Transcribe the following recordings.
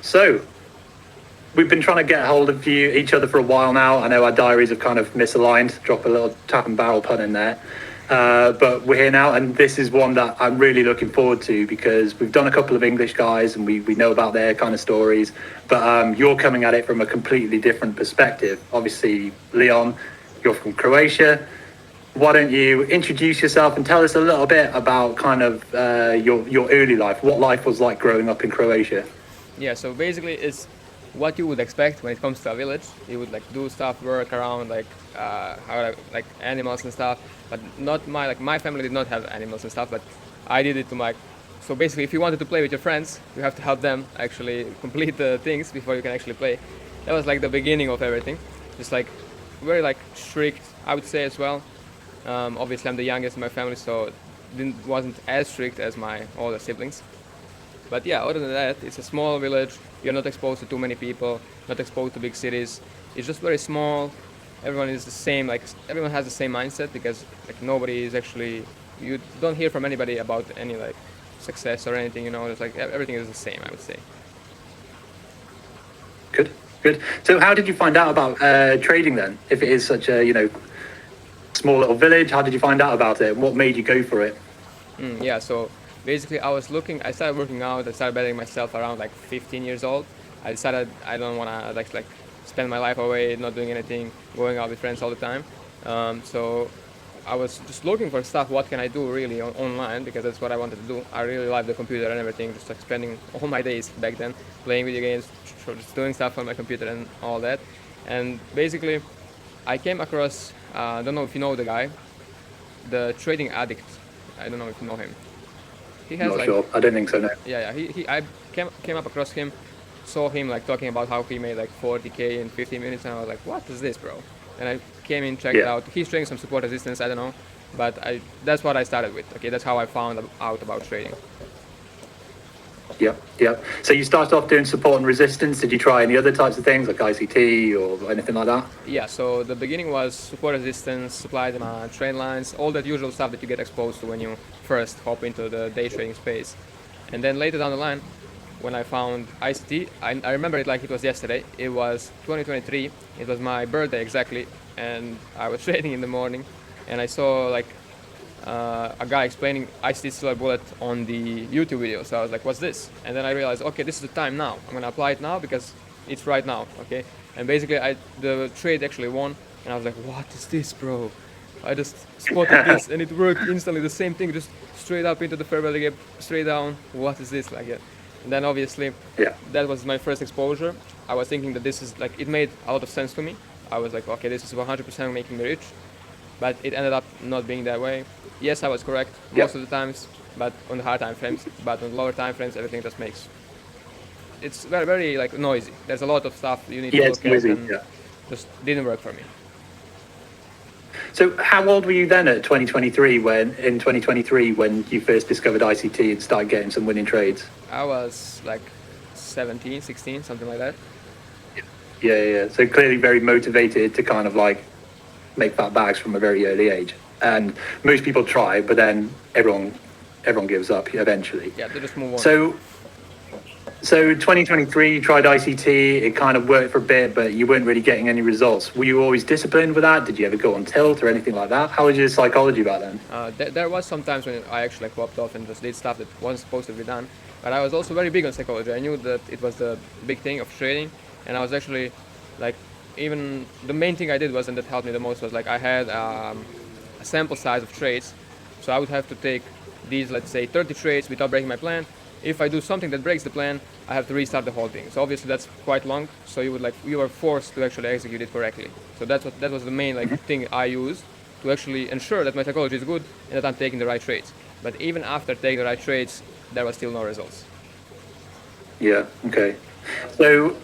So, we've been trying to get hold of each other for a while now. I know our diaries have kind of misaligned. Drop a little tap and barrel pun in there. But we're here now, and this is one that I'm really looking forward to because we've done a couple of English guys and we know about their kind of stories. But you're coming at it from a completely different perspective. Obviously, Leon, you're from Croatia. Why don't you introduce yourself and tell us a little bit about kind of your early life, what life was like growing up in Croatia? Yeah, so basically it's what you would expect when it comes to a village. You would like do stuff, work around like animals and stuff, but not my family did not have animals and stuff, but I did it to my. So basically, if you wanted to play with your friends, you have to help them actually complete the things before you can actually play. That was like the beginning of everything. Just like very like strict, I would say as well. Obviously, I'm the youngest in my family, so wasn't as strict as my older siblings. But yeah, other than that, it's a small village. You're not exposed to too many people, not exposed to big cities. It's just very small. Everyone is the same. Like everyone has the same mindset because like nobody is actually. You don't hear from anybody about any like success or anything. You know, it's like everything is the same. I would say. Good, good. So, how did you find out about trading then? If it is such a small little village, how did you find out about it? What made you go for it? Yeah. So basically, I started working out. I started bettering myself around like 15 years old. I decided I don't want to like spend my life away, not doing anything, going out with friends all the time. So I was just looking for stuff. What can I do really online? Because that's what I wanted to do. I really loved the computer and everything. Just like spending all my days back then playing video games, just doing stuff on my computer and all that. And basically, I came across. I don't know if you know the guy, the trading addict. I don't know if you know him. He has Not like sure. I don't think so. No. yeah. I came up across him, saw him like talking about how he made like 40K in 15 minutes, and I was like, what is this, bro? And I came in, checked it out. He's trading some support resistance. I don't know, but that's what I started with. Okay, that's how I found out about trading. Yep, yep. So you started off doing support and resistance. Did you try any other types of things like ICT or anything like that? Yeah, so the beginning was support resistance, supply demand, trend lines, all that usual stuff that you get exposed to when you first hop into the day trading space. And then later down the line, when I found ICT, I remember it like it was yesterday. It was 2023. It was my birthday exactly, and I was trading in the morning, and I saw like a guy explaining ICT Silver Bullet on the YouTube video. So I was like, what's this? And then I realized, okay, this is the time now. I'm gonna apply it now because it's right now, okay? And basically, the trade actually won, and I was like, what is this, bro? I just spotted this, and it worked instantly. The same thing, just straight up into the fair value gap, straight down. What is this like? And then obviously, that was my first exposure. I was thinking that this is like, it made a lot of sense to me. I was like, okay, this is 100% making me rich. But it ended up not being that way. Yes, I was correct most of the times, but on the hard time frames. But on lower time frames, everything just makes. It's very, very like noisy. There's a lot of stuff you need to look at, and just didn't work for me. So how old were you then at 2023 when you first discovered ICT and started getting some winning trades? I was like 17, 16, something like that. Yeah. So clearly very motivated to kind of like make fat bags from a very early age. And most people try, but then everyone gives up eventually. Yeah, they just move on. So 2023, you tried ICT. It kind of worked for a bit, but you weren't really getting any results. Were you always disciplined with that? Did you ever go on tilt or anything like that? How was your psychology back then? There was some times when I actually like popped off and just did stuff that wasn't supposed to be done. But I was also very big on psychology. I knew that it was the big thing of trading, and I was actually like, even the main thing I did was, and that helped me the most, was like I had a sample size of trades. So I would have to take these, let's say 30 trades without breaking my plan. If I do something that breaks the plan, I have to restart the whole thing. So obviously that's quite long. So you were forced to actually execute it correctly. So that was the main thing I used to actually ensure that my psychology is good and that I'm taking the right trades. But even after taking the right trades, there was still no results. Yeah. Okay. So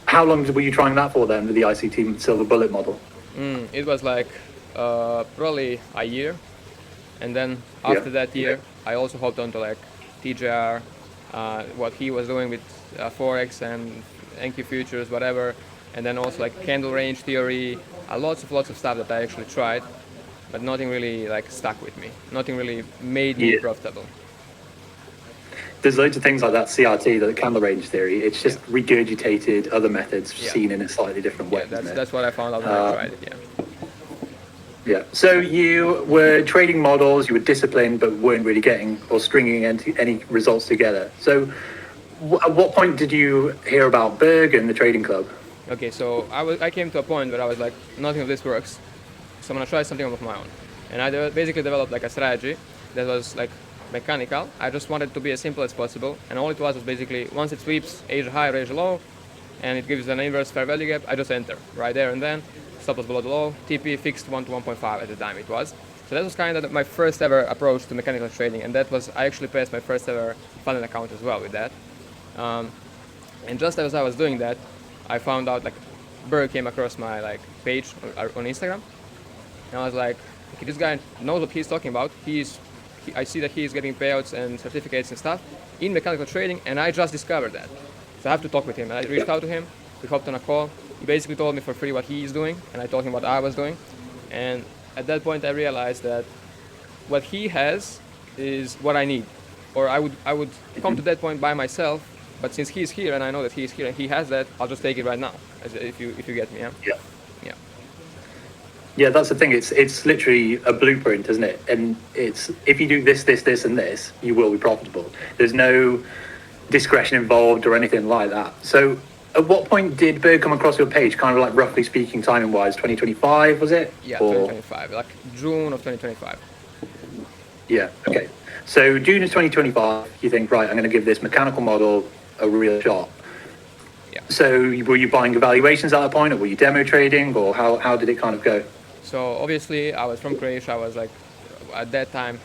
how long were you trying that for then, with the ICT Silver Bullet model? It was like probably a year, and then after that year, I also hopped onto like TJR, what he was doing with Forex and NQ futures, whatever, and then also like candle range theory, lots of stuff that I actually tried, but nothing really like stuck with me. Nothing really made me profitable. there's loads of things like that CRT, the candle range theory. It's just regurgitated other methods seen in a slightly different way. That's what I found out when I tried it. Yeah. So you were trading models, you were disciplined, but weren't really getting or stringing any results together. So at what point did you hear about Berg and the trading club? Okay, so I came to a point where I was like, nothing of this works, so I'm gonna try something of my own. And I basically developed like a strategy that was like mechanical. I just wanted it to be as simple as possible, and all it was basically once it sweeps Asia high or Asia low, and it gives an inverse fair value gap, I just enter right there and then. Stop loss below the low, TP fixed 1 to 1.5 at the time it was. So that was kind of my first ever approach to mechanical trading, and that was I actually passed my first ever funded account as well with that. And just as I was doing that, I found out like Berg came across my like page on Instagram, and I was like, okay, this guy knows what he's talking about. I see that he's getting payouts and certificates and stuff in mechanical trading, and I just discovered that. So I have to talk with him. And I reached out to him. We hopped on a call. He basically told me for free what he's doing, and I told him what I was doing. And at that point, I realized that what he has is what I need, or I would come to that point by myself. But since he's here, and I know that he's here, and he has that, I'll just take it right now. If you get me, yeah. Yeah, that's the thing. It's literally a blueprint, isn't it? And it's if you do this, this, this, and this, you will be profitable. There's no discretion involved or anything like that. So at what point did Berg come across your page, kind of like roughly speaking, timing-wise? 2025, was it? Yeah, 2025, like June of 2025. Yeah, okay. So June of 2025, you think, right, I'm going to give this mechanical model a real shot. Yeah. So were you buying evaluations at that point, or were you demo trading, or how did it kind of go? So obviously, I was from Croatia. I was like, at that time,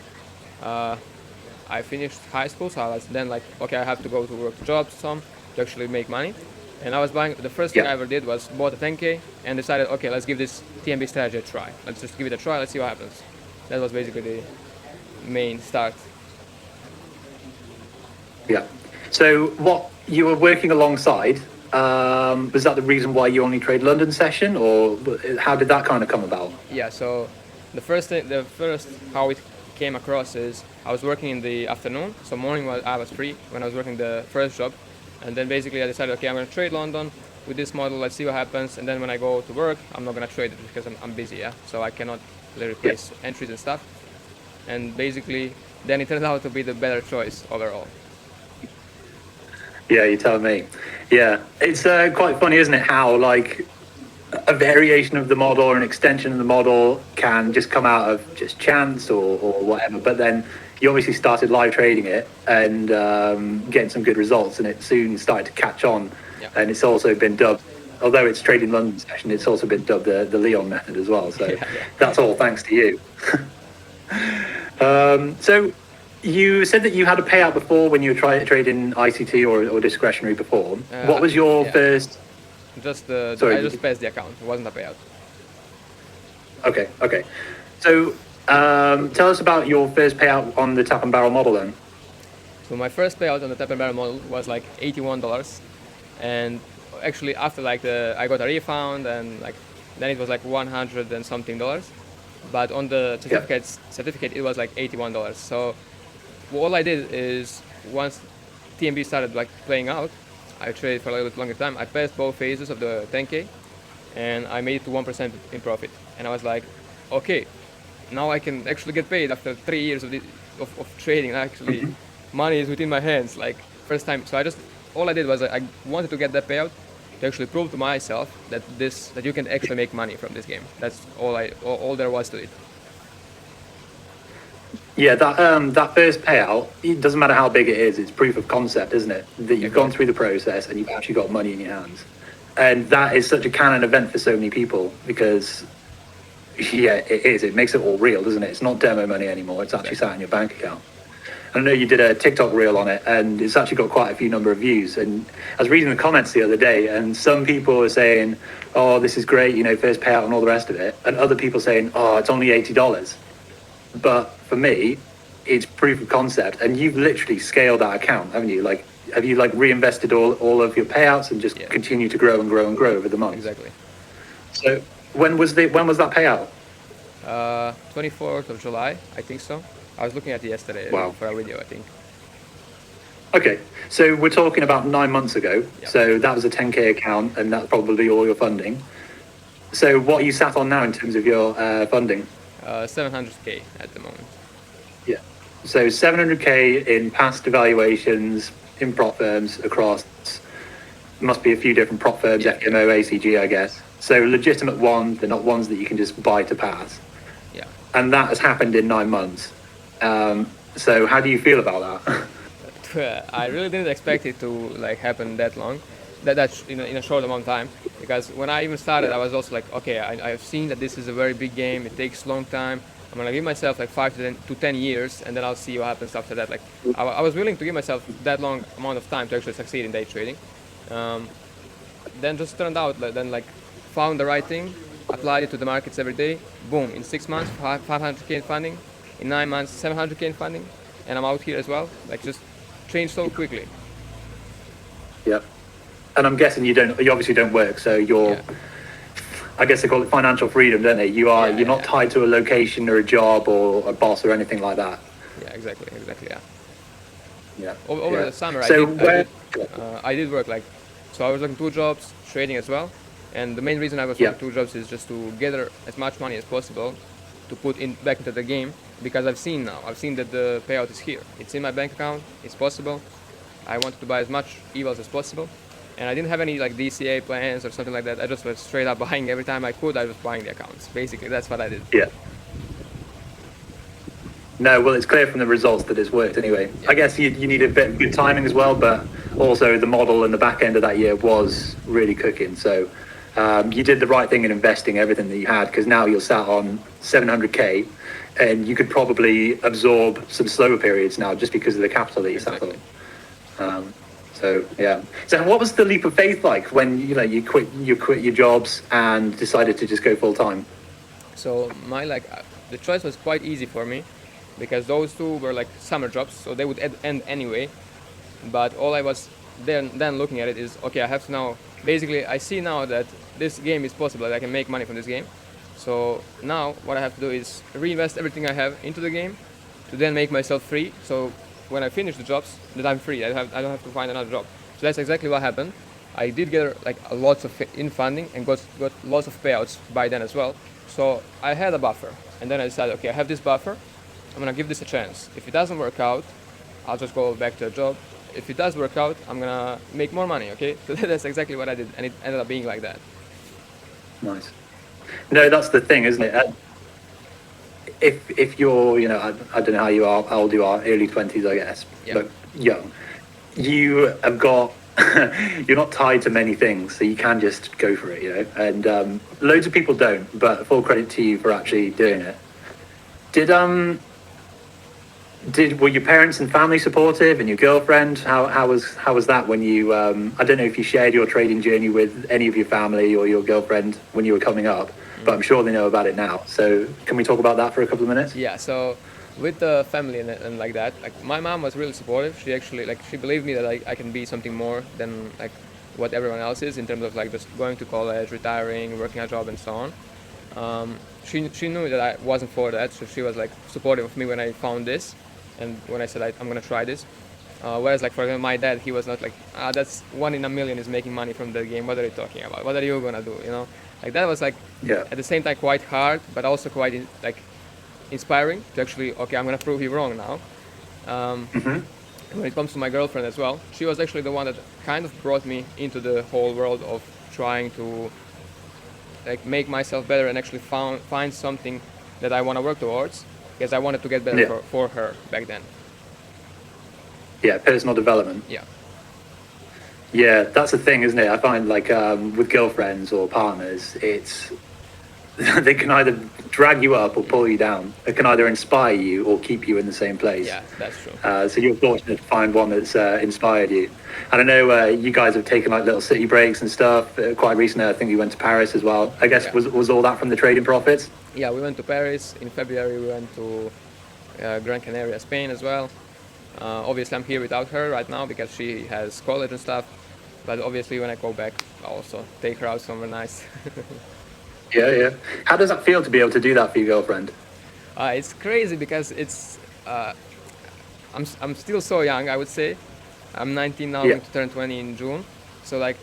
I finished high school, so I was then like, okay, I have to go to work jobs to actually make money. And I was buying, the first thing I ever did was bought a 10K and decided, okay, let's give this TMB strategy a try. Let's just give it a try, let's see what happens. That was basically the main start. Yeah. So what you were working alongside, was that the reason why you only trade London session, or how did that kind of come about? Yeah, so the first how it came across is I was working in the afternoon, so morning I was free when I was working the first job. And then basically I decided, okay, I'm going to trade London with this model, let's see what happens. And then when I go to work, I'm not going to trade it because I'm busy, yeah? So I cannot replace entries and stuff. And basically, then it turned out to be the better choice overall. Yeah, you tell me. Yeah, it's quite funny, isn't it, how like a variation of the model or an extension of the model can just come out of just chance or whatever, but then you obviously started live trading it and getting some good results, and it soon started to catch on. And it's also been dubbed, although it's trading London session, it's also been dubbed the Leon method as well. So that's all thanks to you. So you said that you had a payout before when you were trading ICT or discretionary before. What was your first? I just passed the account. It wasn't a payout. Okay. So tell us about your first payout on the tap and barrel model then. So my first payout on the tap and barrel model was like $81, and actually after like I got a refund, and like then it was like $100 and something. But on the certificate it was like $81. So all I did is once TMB started like playing out, I traded for a little bit longer time. I passed both phases of the 10K, and I made it to 1% in profit. And I was like, okay, now I can actually get paid after 3 years of trading. Actually, money is within my hands, like first time. So all I did was I wanted to get that payout to actually prove to myself that you can actually make money from this game. That's all there was to it. Yeah, that first payout, it doesn't matter how big it is, it's proof of concept, isn't it? That you've gone through the process and you've actually got money in your hands. And that is such a canon event for so many people because, yeah, it is. It makes it all real, doesn't it? It's not demo money anymore. It's actually sat in your bank account. I know you did a TikTok reel on it, and it's actually got quite a few number of views. And I was reading the comments the other day, and some people were saying, oh, this is great, first payout and all the rest of it. And other people saying, oh, it's only $80. But for me, it's proof of concept, and you've literally scaled that account, haven't you? Like, have you like reinvested all of your payouts and just continue to grow and grow and grow over the months? Exactly. So when was that payout? 24th of July, I think so. I was looking at it yesterday for a video, I think. Okay, so we're talking about 9 months ago. Yeah. So that was a 10K account, and that's probably all your funding. So what are you sat on now in terms of your funding? 700k at the moment. Yeah. So 700K in past evaluations in prop firms across, must be a few different prop firms, Yeah. FMO, ACG, I guess. So legitimate ones, they're not ones that you can just buy to pass. Yeah. And that has happened in 9 months. So how do you feel about that? I really didn't expect it to like happen that long, in a short amount of time. Because when I even started, Yeah. I was also like, okay, I've seen that this is a very big game. It takes a long time. I'm gonna give myself like 5 to 10 years, and then I'll see what happens after that. Like, I was willing to give myself that long amount of time to actually succeed in day trading. Then just turned out that then like found the right thing, applied it to the markets every day. Boom! In 6 months, 500k in funding. In 9 months, 700k in funding, and I'm out here as well. Like just changed so quickly. Yeah. And I'm guessing you obviously don't work, so you're, Yeah. I guess they call it financial freedom, don't they? Yeah, You're not yeah. tied to a location or a job or a boss or anything like that. Yeah, exactly, yeah. Yeah. Over Yeah. the summer, So where? I did work like, so I was working 2 jobs, trading as well, and the main reason I was Yeah. working 2 jobs is just to gather as much money as possible to put in back into the game, because I've seen that the payout is here. It's in my bank account. It's possible. I wanted to buy as much evils as possible, and I didn't have any like DCA plans or something like that. I just was straight up buying every time I could. I was buying the accounts. Basically, that's what I did. Yeah. No, well, it's clear from the results that it's worked anyway. Yeah. I guess you need a bit of good timing as well, but also the model and the back end of that year was really cooking. So you did the right thing in investing everything that you had, because now you're sat on 700K, and you could probably absorb some slower periods now just because of the capital that you sat Exactly. on. So yeah. So what was the leap of faith like when you quit your jobs and decided to just go full time? So the choice was quite easy for me, because those 2 were like summer jobs, so they would end anyway. But all I was then looking at it is, okay, I have to now, basically I see now that this game is possible, that I can make money from this game. So now what I have to do is reinvest everything I have into the game to then make myself free. So when I finish the jobs, that I'm free. I don't have to find another job. So that's exactly what happened. I did get like a lots of in funding and got lots of payouts by then as well. So I had a buffer, and then I decided, okay, I have this buffer. I'm gonna give this a chance. If it doesn't work out, I'll just go back to a job. If it does work out, I'm gonna make more money. Okay, so that's exactly what I did, and it ended up being like that. Nice. No, that's the thing, isn't it? If you're, I don't know how old you are, early 20s, I guess, Yeah. but young, you have got, you're not tied to many things, so you can just go for it, and loads of people don't, but full credit to you for actually doing it. Were your parents and family supportive, and your girlfriend? How was that when you? I don't know if you shared your trading journey with any of your family or your girlfriend when you were coming up, but I'm sure they know about it now. So can we talk about that for a couple of minutes? Yeah. So with the family and like that, like my mom was really supportive. She actually she believed me that I can be something more than like what everyone else is in terms of like just going to college, retiring, working a job, and so on. She knew that I wasn't for that, so she was like supportive of me when I found this. And when I said I'm gonna try this, whereas like for example my dad, he was not like, that's 1 in a million is making money from the game. What are you talking about? What are you gonna do? Like that was like at the same time quite hard, but also quite inspiring to actually, okay, I'm gonna prove you wrong now. When it comes to my girlfriend as well, she was actually the one that kind of brought me into the whole world of trying to like make myself better and actually find something that I want to work towards. Because I wanted to get better for her back then. Yeah, personal development. Yeah. Yeah, that's the thing, isn't it? I find like with girlfriends or partners, it's they can either drag you up or pull you down. It can either inspire you or keep you in the same place. Yeah, that's true. So you're fortunate to find one that's inspired you. And I know you guys have taken like little city breaks and stuff. Quite recently, I think you went to Paris as well. I guess was all that from the trading profits? Yeah, we went to Paris. In February, we went to Gran Canaria, Spain as well. Obviously, I'm here without her right now because she has college and stuff. But obviously, when I go back, I'll also take her out somewhere nice. Yeah. How does that feel to be able to do that for your girlfriend? It's crazy because it's I'm still so young, I would say, I'm 19 now, Yeah. going to turn 20 in June. So like,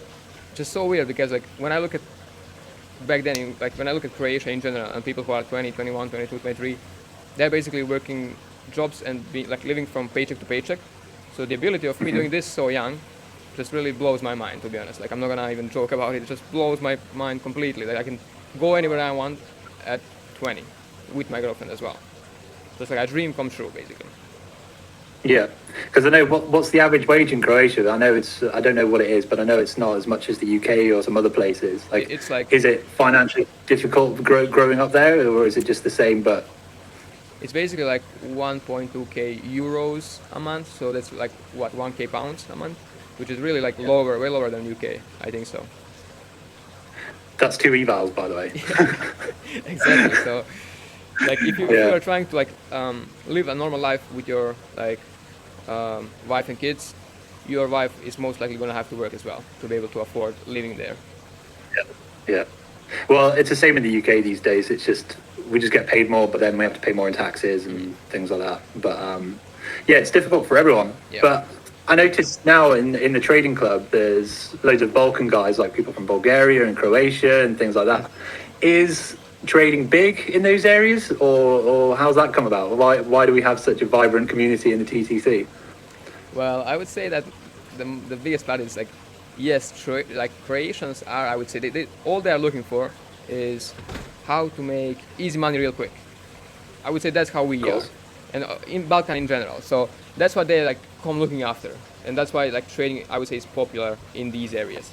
just so weird because like when I look at back then, like when I look at Croatia in general and people who are 20, 21, 22, 23, they're basically working jobs and like living from paycheck to paycheck. So the ability of me doing this so young just really blows my mind, to be honest. Like I'm not gonna even joke about it. It just blows my mind completely. Like I can go anywhere I want at 20 with my girlfriend as well. So it's like a dream come true, basically. Yeah, because I know what's the average wage in Croatia. I know I don't know what it is, but I know it's not as much as the UK or some other places. Like, It's like is it financially difficult growing up there, or is it just the same? But it's basically like 1.2k euros a month. So that's like what 1k pounds a month, which is really like lower, way lower than UK. I think so. that's two evals, by the way. Exactly. So like if you Yeah. are trying to like live a normal life with your like wife and kids, your wife is most likely going to have to work as well to be able to afford living there. Yeah. Well, it's the same in the UK these days. It's just we just get paid more, but then we have to pay more in taxes and things like that. But yeah, it's difficult for everyone. Yeah. But I noticed now in the trading club, there's loads of Balkan guys, like people from Bulgaria and Croatia and things like that. Is trading big in those areas, or how's that come about? Why do we have such a vibrant community in the TTC? Well, I would say that the biggest part is like, yes, like Croatians are, I would say, all they are looking for is how to make easy money real quick. I would say that's how we are, course. and in Balkan in general. So that's what they like come looking after, and that's why like trading, I would say, is popular in these areas.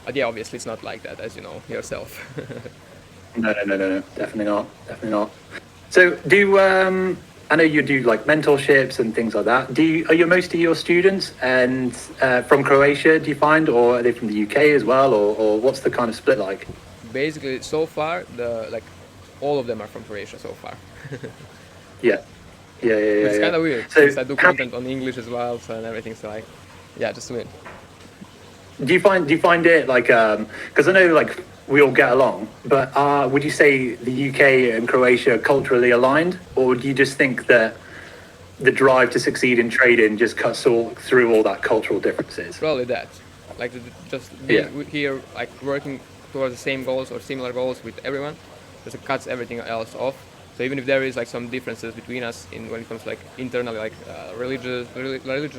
But yeah, obviously it's not like that, as you know yourself. No, definitely not, definitely not. So I know you do like mentorships and things like that. Are most of your students and from Croatia? Do you find, or are they from the UK as well, or what's the kind of split like? Basically, so far, all of them are from Croatia so far. Yeah, yeah. Which is kind of weird So since I do content on English as well, so and everything. So like, yeah, just weird. do you find it like because I know like we all get along, but would you say the UK and Croatia are culturally aligned, or do you just think that the drive to succeed in trading just cuts through all that cultural differences? Probably that, like just being here, like working towards the same goals or similar goals with everyone, just cuts everything else off. So even if there is like some differences between us in when it comes to like internally, like religion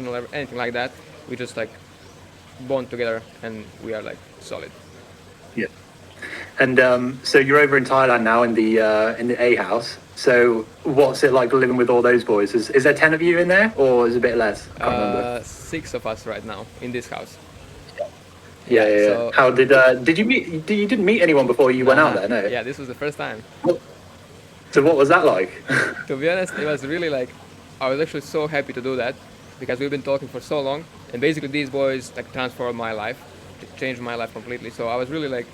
or anything like that, we just like bond together and we are like solid. Yeah. And so you're over in Thailand now in the A house. So what's it like living with all those boys? Is there 10 of you in there, or is it a bit less? Can't remember. 6 of us right now in this house. Yeah. So, How did you meet? You didn't meet anyone before you went out there, no? Yeah, this was the first time. So what was that like? To be honest, it was really like, I was actually so happy to do that because we've been talking for so long, and basically these boys like transformed my life, it changed my life completely. So I was really like,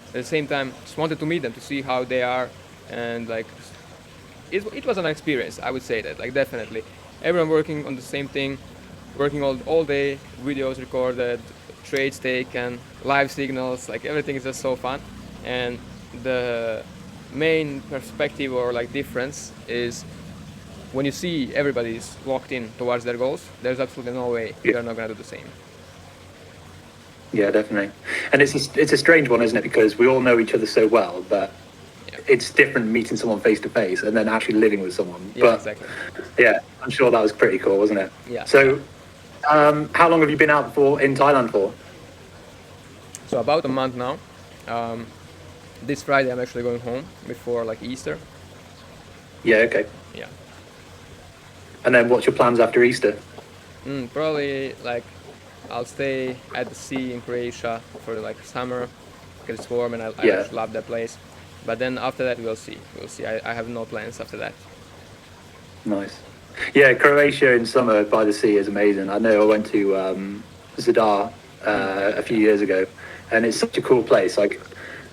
at the same time, just wanted to meet them to see how they are, and like, it was an experience. I would say that, like, definitely, everyone working on the same thing, working all day, videos recorded, trades taken, live signals, like everything is just so fun, and the main perspective or like difference is when you see everybody's locked in towards their goals, there's absolutely no way you're not going to do the same. Yeah, definitely. And it's a strange one, isn't it? Because we all know each other so well, but it's different meeting someone face to face and then actually living with someone. Yeah, but, exactly. Yeah, I'm sure that was pretty cool, wasn't it? Yeah. So, how long have you been out in Thailand for? So about a month now. This Friday I'm actually going home before like Easter. Yeah, okay. Yeah. And then what's your plans after Easter? Probably like I'll stay at the sea in Croatia for like summer because it's warm and I just love that place. But then after that we'll see. I have no plans after that. Nice. Yeah, Croatia in summer by the sea is amazing. I know I went to Zadar a few years ago, and it's such a cool place. Like,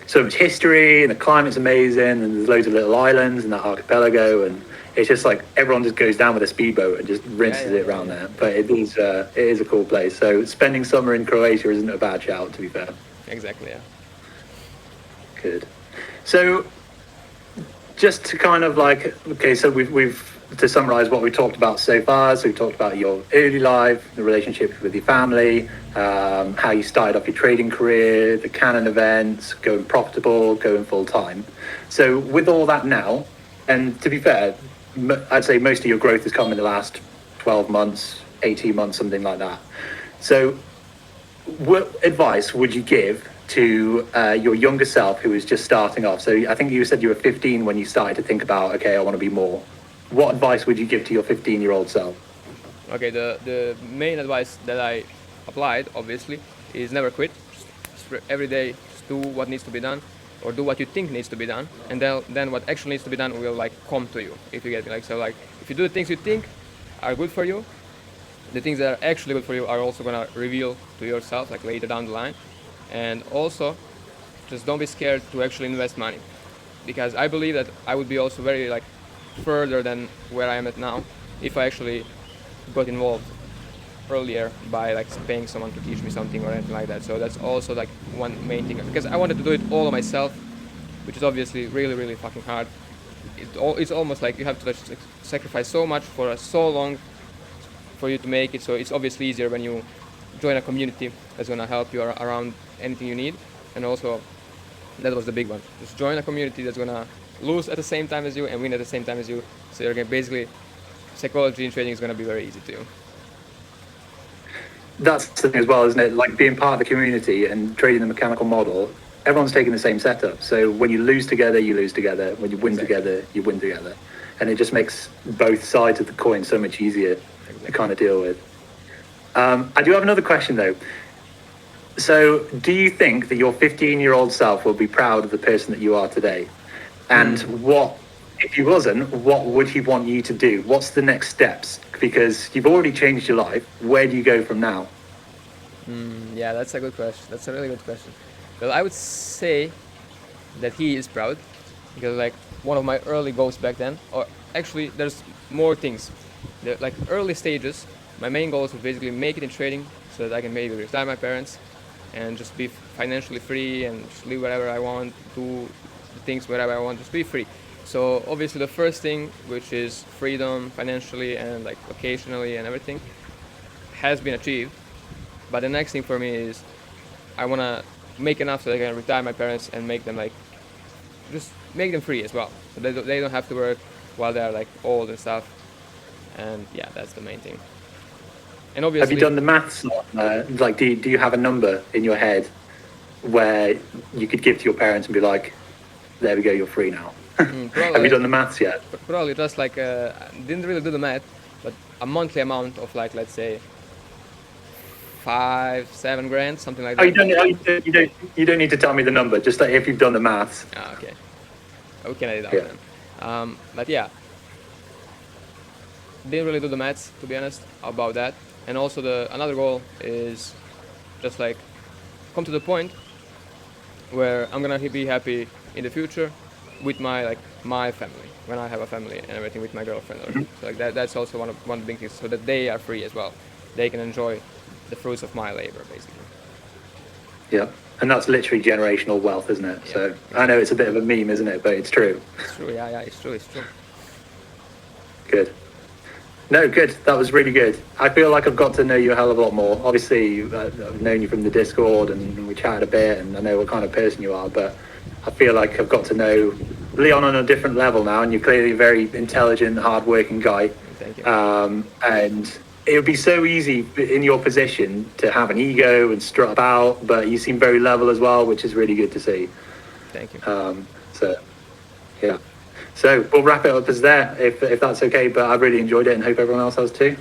so much history, and the climate's amazing, and there's loads of little islands and that archipelago, and it's just like everyone just goes down with a speedboat and just rinses it around there. But it is a cool place. So spending summer in Croatia isn't a bad shout, to be fair. Exactly. Yeah. Good. So just to kind of like, okay, so we've to summarize what we talked about so far, so we talked about your early life, the relationship with your family, how you started off your trading career, the Canon events, going profitable, going full time. So with all that now, and to be fair, I'd say most of your growth has come in the last 12 months, 18 months, something like that. So what advice would you give to your younger self who was just starting off? So I think you said you were 15 when you started to think about, okay, I want to be more. What advice would you give to your 15-year-old self? Okay, the main advice that I applied, obviously, is never quit. Just every day, just do what needs to be done, or do what you think needs to be done, and then what actually needs to be done will like come to you, if you get me. Like, so like, if you do the things you think are good for you, the things that are actually good for you are also gonna reveal to yourself like later down the line. And also, just don't be scared to actually invest money, because I believe that I would be also very like further than where I am at now if I actually got involved earlier by like paying someone to teach me something or anything like that. So that's also like one main thing, because I wanted to do it all myself, which is obviously really, really fucking hard. It's almost like you have to like sacrifice so much for so long for you to make it. So it's obviously easier when you join a community that's gonna help you around anything you need. And also, that was the big one. Just join a community that's gonna lose at the same time as you and win at the same time as you. So you're gonna basically, psychology in trading is gonna be very easy too. That's the thing as well, isn't it? Like being part of the community and trading the mechanical model, everyone's taking the same setup. So when you lose together, you lose together. When you win together, you win together. And it just makes both sides of the coin so much easier to kind of deal with. I do have another question though. So do you think that your 15-year-old self will be proud of the person that you are today? And what, if he wasn't, what would he want you to do? What's the next steps? Because you've already changed your life. Where do you go from now? Yeah, that's a good question. That's a really good question. Well, I would say that he is proud, because like one of my early goals back then, or actually there's more things. Like early stages, my main goal was to basically make it in trading so that I can maybe retire my parents and just be financially free and just live wherever I want, do things wherever I want, just be free. So obviously the first thing, which is freedom financially and like occasionally and everything, has been achieved. But the next thing for me is I want to make enough so that I can retire my parents and make them like, just make them free as well. So they don't have to work while they're like old and stuff. And yeah, that's the main thing. And obviously, have you done the maths? Like, do you have a number in your head where you could give to your parents and be like, there we go, you're free now? Have you done the maths yet? Probably just like, didn't really do the math, but a monthly amount of like, let's say, 5-7 grand, something like that. You don't need to tell me the number, just like if you've done the maths. Okay. We can edit that then. But yeah, didn't really do the maths, to be honest, about that. And also another goal is just like come to the point where I'm gonna be happy in the future with my family, when I have a family and everything, with my girlfriend. So like that's also one of the big things, so that they are free as well. They can enjoy the fruits of my labor, basically. Yeah, and that's literally generational wealth, isn't it? Yeah, so exactly. I know it's a bit of a meme, isn't it? But it's true. It's true. Yeah, it's true. Good. No, good. That was really good. I feel like I've got to know you a hell of a lot more. Obviously, I've known you from the Discord and we chatted a bit, and I know what kind of person you are, but I feel like I've got to know Leon on a different level now, and you're clearly a very intelligent, hard-working guy. Thank you. And it would be so easy in your position to have an ego and strut about, but you seem very level as well, which is really good to see. Thank you. So, yeah. So we'll wrap it up as there, if that's okay, but I really enjoyed it and hope everyone else has too.